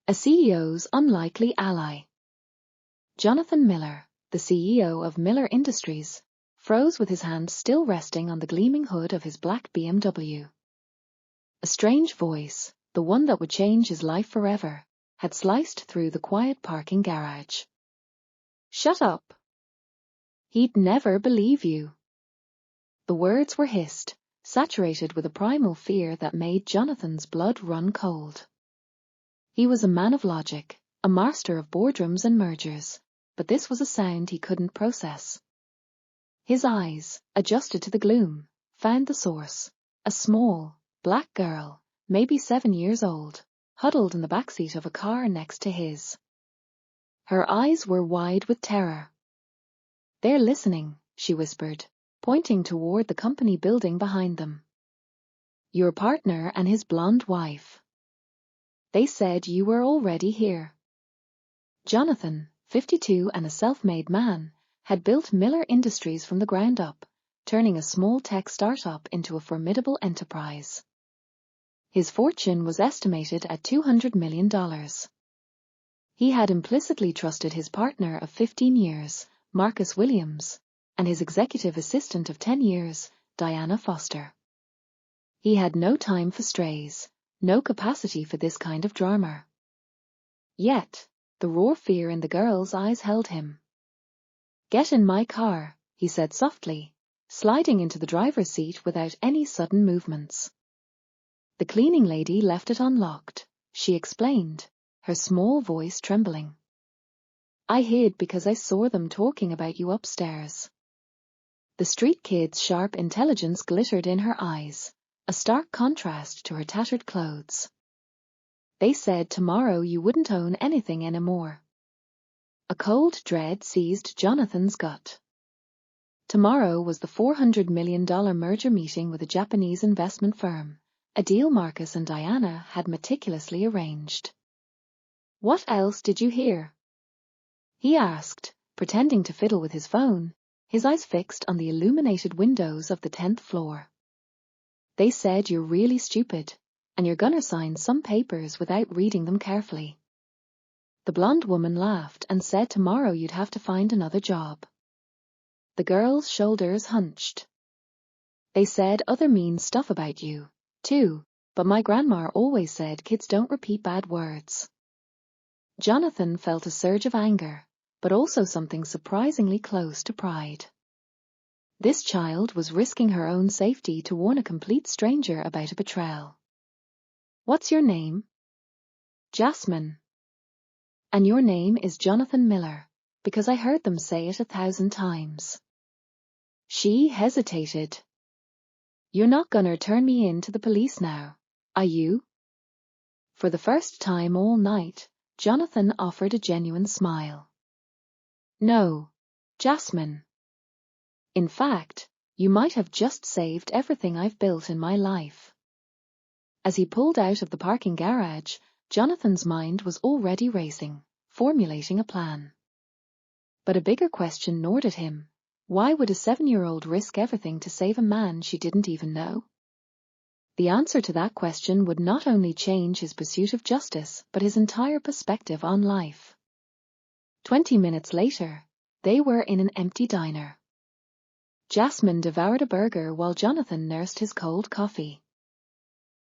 A CEO's unlikely ally. Jonathan Miller, the CEO of Miller Industries, froze with his hand still resting on the gleaming hood of his black BMW. A strange voice, the one that would change his life forever, had sliced through the quiet parking garage. "Shut up! He'd never believe you." The words were hissed, saturated with a primal fear that made Jonathan's blood run cold. He was a man of logic, a master of boardrooms and mergers, but this was a sound he couldn't process. His eyes, adjusted to the gloom, found the source, a small, black girl, maybe 7 years old, huddled in the backseat of a car next to his. Her eyes were wide with terror. "They're listening," she whispered, pointing toward the company building behind them. "Your partner and his blonde wife. They said you were already here." Jonathan, 52 and a self-made man, had built Miller Industries from the ground up, turning a small tech startup into a formidable enterprise. His fortune was estimated at $200 million. He had implicitly trusted his partner of 15 years, Marcus Williams, and his executive assistant of 10 years, Diana Foster. He had no time for strays, no capacity for this kind of drama. Yet, the raw fear in the girl's eyes held him. "Get in my car," he said softly, sliding into the driver's seat without any sudden movements. "The cleaning lady left it unlocked," she explained, her small voice trembling. "I hid because I saw them talking about you upstairs." The street kid's sharp intelligence glittered in her eyes, a stark contrast to her tattered clothes. "They said tomorrow you wouldn't own anything anymore." A cold dread seized Jonathan's gut. Tomorrow was the $400 million merger meeting with a Japanese investment firm, a deal Marcus and Diana had meticulously arranged. "What else did you hear?" he asked, pretending to fiddle with his phone, his eyes fixed on the illuminated windows of the 10th floor. "They said you're really stupid, and you're gonna sign some papers without reading them carefully." The blonde woman laughed and said tomorrow you'd have to find another job. The girl's shoulders hunched. "They said other mean stuff about you, too, but my grandma always said kids don't repeat bad words." Jonathan felt a surge of anger, but also something surprisingly close to pride. This child was risking her own safety to warn a complete stranger about a betrayal. "What's your name?" "Jasmine." "And your name is Jonathan Miller, because I heard them say it 1,000 times." She hesitated. "You're not gonna turn me in to the police now, are you?" For the first time all night, Jonathan offered a genuine smile. "No, Jasmine. In fact, you might have just saved everything I've built in my life." As he pulled out of the parking garage, Jonathan's mind was already racing, formulating a plan. But a bigger question gnawed at him. Why would a 7-year-old risk everything to save a man she didn't even know? The answer to that question would not only change his pursuit of justice, but his entire perspective on life. 20 minutes later, they were in an empty diner. Jasmine devoured a burger while Jonathan nursed his cold coffee.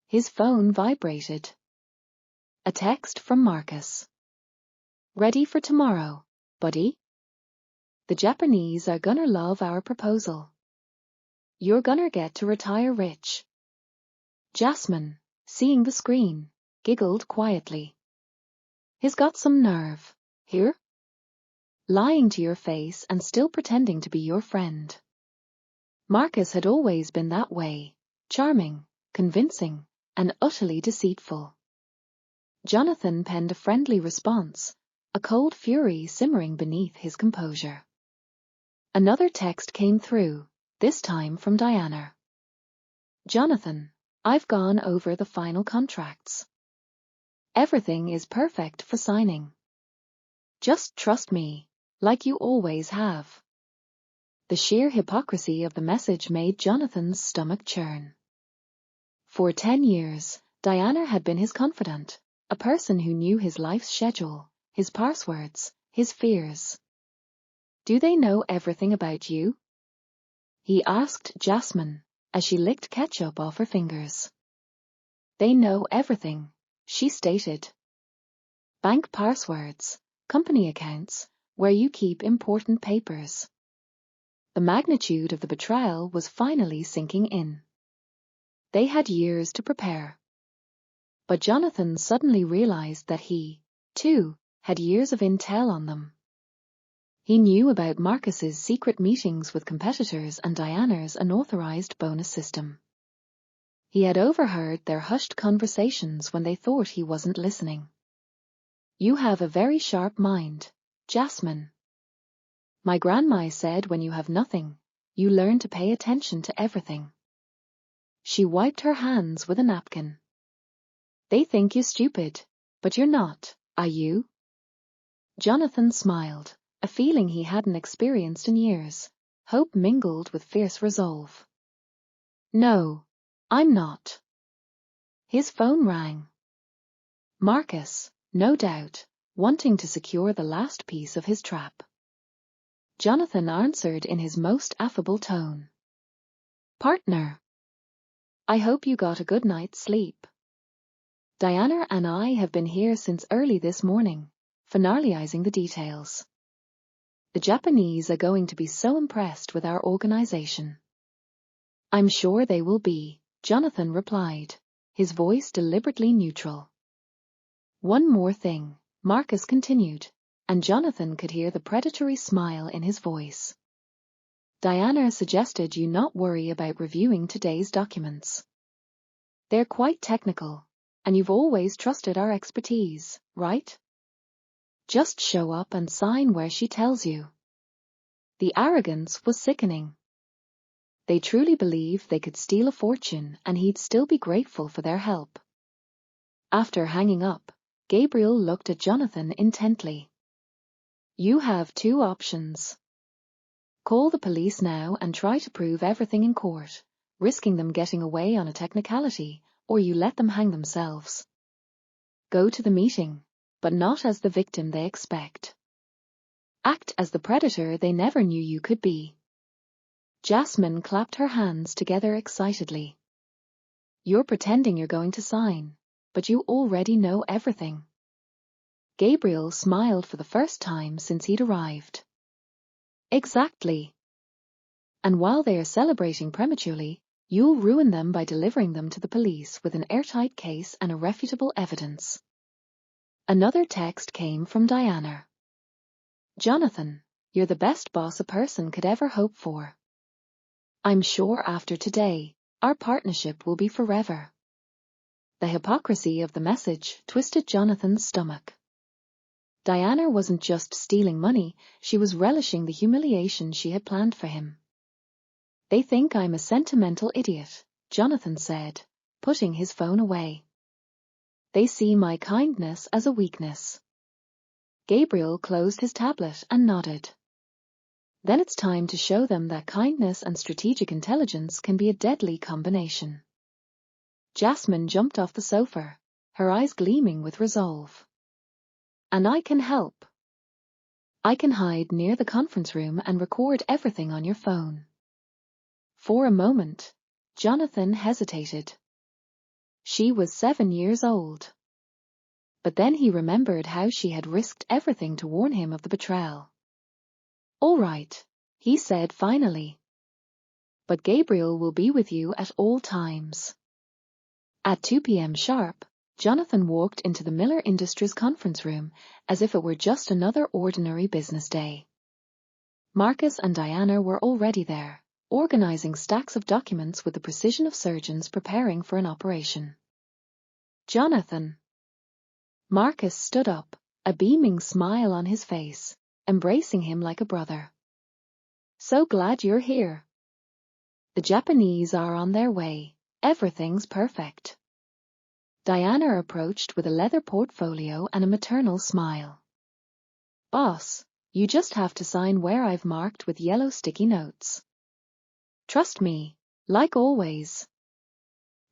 His phone vibrated. A text from Marcus. "Ready for tomorrow, buddy? The Japanese are gonna love our proposal. You're gonna get to retire rich." Jasmine, seeing the screen, giggled quietly. "He's got some nerve, here? Lying to your face and still pretending to be your friend." Marcus had always been that way, charming, convincing, and utterly deceitful. Jonathan penned a friendly response, a cold fury simmering beneath his composure. Another text came through, this time from Diana. "Jonathan, I've gone over the final contracts. Everything is perfect for signing. Just trust me, like you always have." The sheer hypocrisy of the message made Jonathan's stomach churn. For 10 years, Diana had been his confidant, a person who knew his life's schedule, his passwords, his fears. Do they know everything about you? He asked Jasmine, as she licked ketchup off her fingers. They know everything, she stated. Bank passwords, company accounts, where you keep important papers. The magnitude of the betrayal was finally sinking in. They had years to prepare. But Jonathan suddenly realized that he, too, had years of intel on them. He knew about Marcus's secret meetings with competitors and Diana's unauthorized bonus system. He had overheard their hushed conversations when they thought he wasn't listening. You have a very sharp mind, Jasmine. My grandma said when you have nothing, you learn to pay attention to everything. She wiped her hands with a napkin. They think you stupid, but you're not, are you? Jonathan smiled, a feeling he hadn't experienced in years, hope mingled with fierce resolve. No, I'm not. His phone rang. Marcus, no doubt, wanting to secure the last piece of his trap. Jonathan answered in his most affable tone. Partner. I hope you got a good night's sleep. Diana and I have been here since early this morning, finalizing the details. The Japanese are going to be so impressed with our organization. I'm sure they will be, Jonathan replied, his voice deliberately neutral. One more thing, Marcus continued, and Jonathan could hear the predatory smile in his voice. Diana suggested you not worry about reviewing today's documents. They're quite technical, and you've always trusted our expertise, right? Just show up and sign where she tells you. The arrogance was sickening. They truly believed they could steal a fortune and he'd still be grateful for their help. After hanging up, Gabriel looked at Jonathan intently. You have two options. Call the police now and try to prove everything in court, risking them getting away on a technicality, or you let them hang themselves. Go to the meeting, but not as the victim they expect. Act as the predator they never knew you could be. Jasmine clapped her hands together excitedly. You're pretending you're going to sign, but you already know everything. Gabriel smiled for the first time since he'd arrived. Exactly. And while they are celebrating prematurely, you'll ruin them by delivering them to the police with an airtight case and irrefutable evidence. Another text came from Diana. Jonathan, you're the best boss a person could ever hope for. I'm sure after today, our partnership will be forever. The hypocrisy of the message twisted Jonathan's stomach. Diana wasn't just stealing money, she was relishing the humiliation she had planned for him. They think I'm a sentimental idiot, Jonathan said, putting his phone away. They see my kindness as a weakness. Gabriel closed his tablet and nodded. Then it's time to show them that kindness and strategic intelligence can be a deadly combination. Jasmine jumped off the sofa, her eyes gleaming with resolve. And I can help. I can hide near the conference room and record everything on your phone. For a moment, Jonathan hesitated. She was 7 years old. But then he remembered how she had risked everything to warn him of the betrayal. All right, he said finally. But Gabriel will be with you at all times. At 2 p.m. sharp, Jonathan walked into the Miller Industries conference room as if it were just another ordinary business day. Marcus and Diana were already there, organizing stacks of documents with the precision of surgeons preparing for an operation. Jonathan. Marcus stood up, a beaming smile on his face, embracing him like a brother. So glad you're here. The Japanese are on their way, everything's perfect. Diana approached with a leather portfolio and a maternal smile. Boss, you just have to sign where I've marked with yellow sticky notes. Trust me, like always.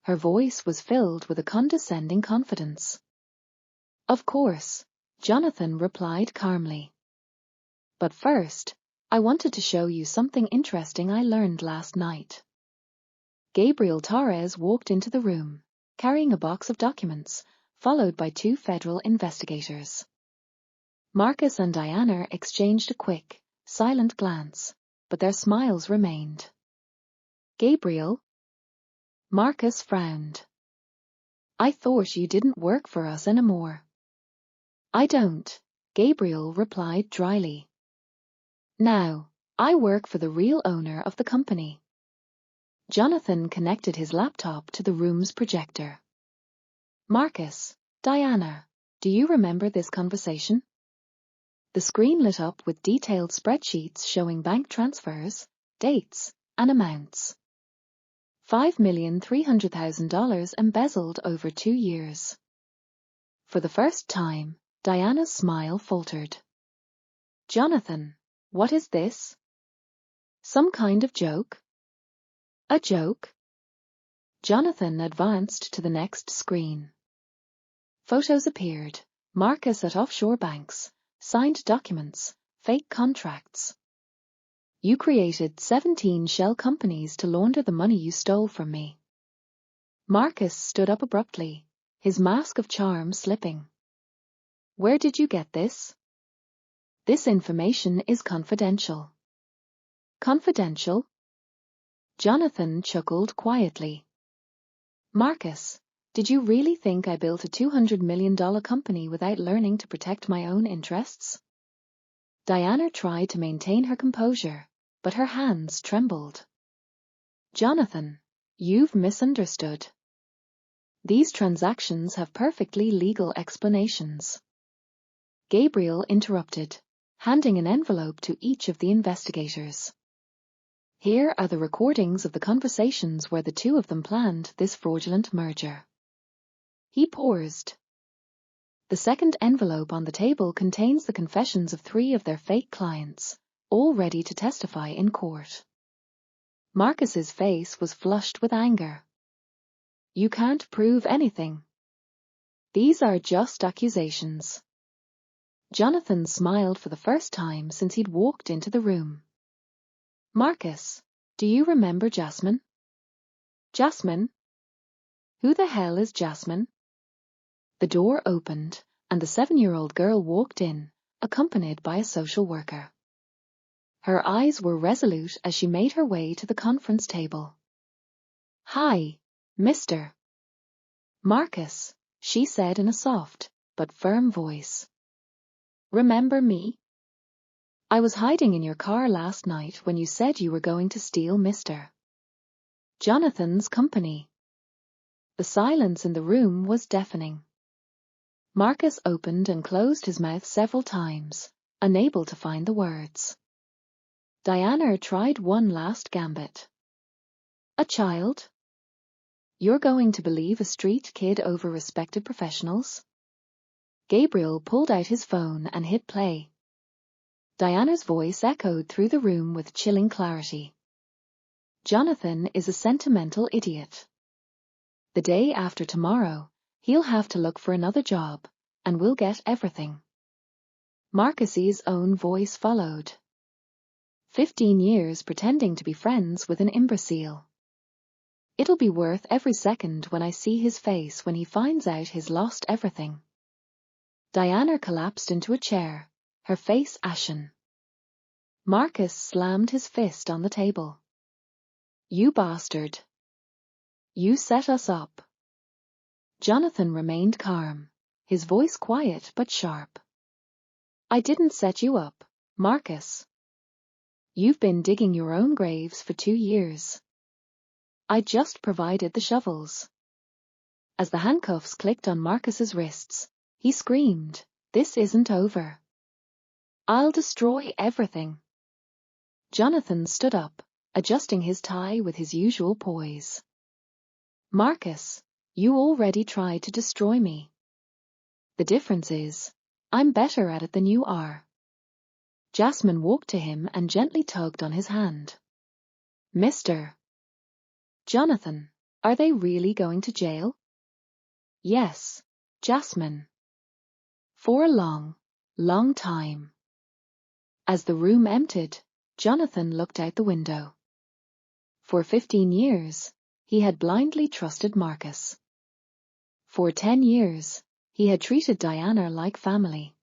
Her voice was filled with a condescending confidence. Of course, Jonathan replied calmly. But first, I wanted to show you something interesting I learned last night. Gabriel Torres walked into the room, carrying a box of documents, followed by two federal investigators. Marcus and Diana exchanged a quick, silent glance, but their smiles remained. Gabriel? Marcus frowned. I thought you didn't work for us anymore. I don't, Gabriel replied dryly. Now, I work for the real owner of the company. Jonathan connected his laptop to the room's projector. Marcus, Diana, do you remember this conversation? The screen lit up with detailed spreadsheets showing bank transfers, dates, and amounts. $5,300,000 embezzled over 2 years. For the first time, Diana's smile faltered. Jonathan, what is this? Some kind of joke? A joke? Jonathan advanced to the next screen. Photos appeared, Marcus at offshore banks, signed documents, fake contracts. You created 17 shell companies to launder the money you stole from me. Marcus stood up abruptly, his mask of charm slipping. Where did you get this? This information is confidential. Confidential? Jonathan chuckled quietly. Marcus, did you really think I built a $200 million company without learning to protect my own interests? Diana tried to maintain her composure, but her hands trembled. Jonathan, you've misunderstood. These transactions have perfectly legal explanations. Gabriel interrupted, handing an envelope to each of the investigators. Here are the recordings of the conversations where the two of them planned this fraudulent merger. He paused. The second envelope on the table contains the confessions of 3 of their fake clients, all ready to testify in court. Marcus's face was flushed with anger. You can't prove anything. These are just accusations. Jonathan smiled for the first time since he'd walked into the room. Marcus, do you remember Jasmine? Jasmine? Who the hell is Jasmine? The door opened, and the 7-year-old girl walked in, accompanied by a social worker. Her eyes were resolute as she made her way to the conference table. Hi, Mr. Marcus, she said in a soft, but firm voice. Remember me? I was hiding in your car last night when you said you were going to steal Mr. Jonathan's company. The silence in the room was deafening. Marcus opened and closed his mouth several times, unable to find the words. Diana tried one last gambit. A child? You're going to believe a street kid over respected professionals? Gabriel pulled out his phone and hit play. Diana's voice echoed through the room with chilling clarity. Jonathan is a sentimental idiot. The day after tomorrow, he'll have to look for another job, and we'll get everything. Marcus's own voice followed. 15 years pretending to be friends with an imbecile. It'll be worth every second when I see his face when he finds out he's lost everything. Diana collapsed into a chair, her face ashen. Marcus slammed his fist on the table. You bastard. You set us up. Jonathan remained calm, his voice quiet but sharp. I didn't set you up, Marcus. You've been digging your own graves for 2 years. I just provided the shovels. As the handcuffs clicked on Marcus's wrists, he screamed, This isn't over. I'll destroy everything. Jonathan stood up, adjusting his tie with his usual poise. Marcus, you already tried to destroy me. The difference is, I'm better at it than you are. Jasmine walked to him and gently tugged on his hand. Mr. Jonathan, are they really going to jail? Yes, Jasmine. For a long, long time. As the room emptied, Jonathan looked out the window. For 15 years, he had blindly trusted Marcus. For 10 years, he had treated Diana like family.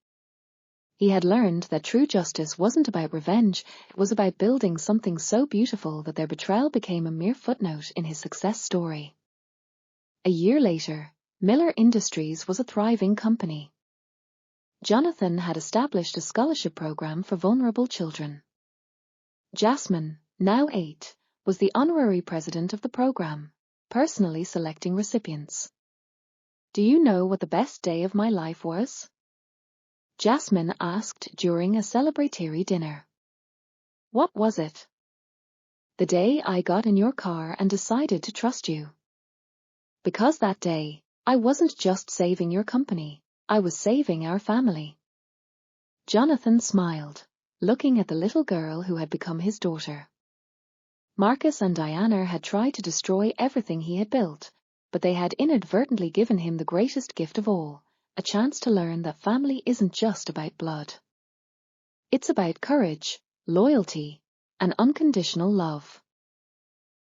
He had learned that true justice wasn't about revenge, it was about building something so beautiful that their betrayal became a mere footnote in his success story. A year later, Miller Industries was a thriving company. Jonathan had established a scholarship program for vulnerable children. Jasmine, now 8, was the honorary president of the program, personally selecting recipients. Do you know what the best day of my life was? Jasmine asked during a celebratory dinner. What was it? The day I got in your car and decided to trust you. Because that day, I wasn't just saving your company, I was saving our family. Jonathan smiled, looking at the little girl who had become his daughter. Marcus and Diana had tried to destroy everything he had built, but they had inadvertently given him the greatest gift of all, a chance to learn that family isn't just about blood. It's about courage, loyalty, and unconditional love.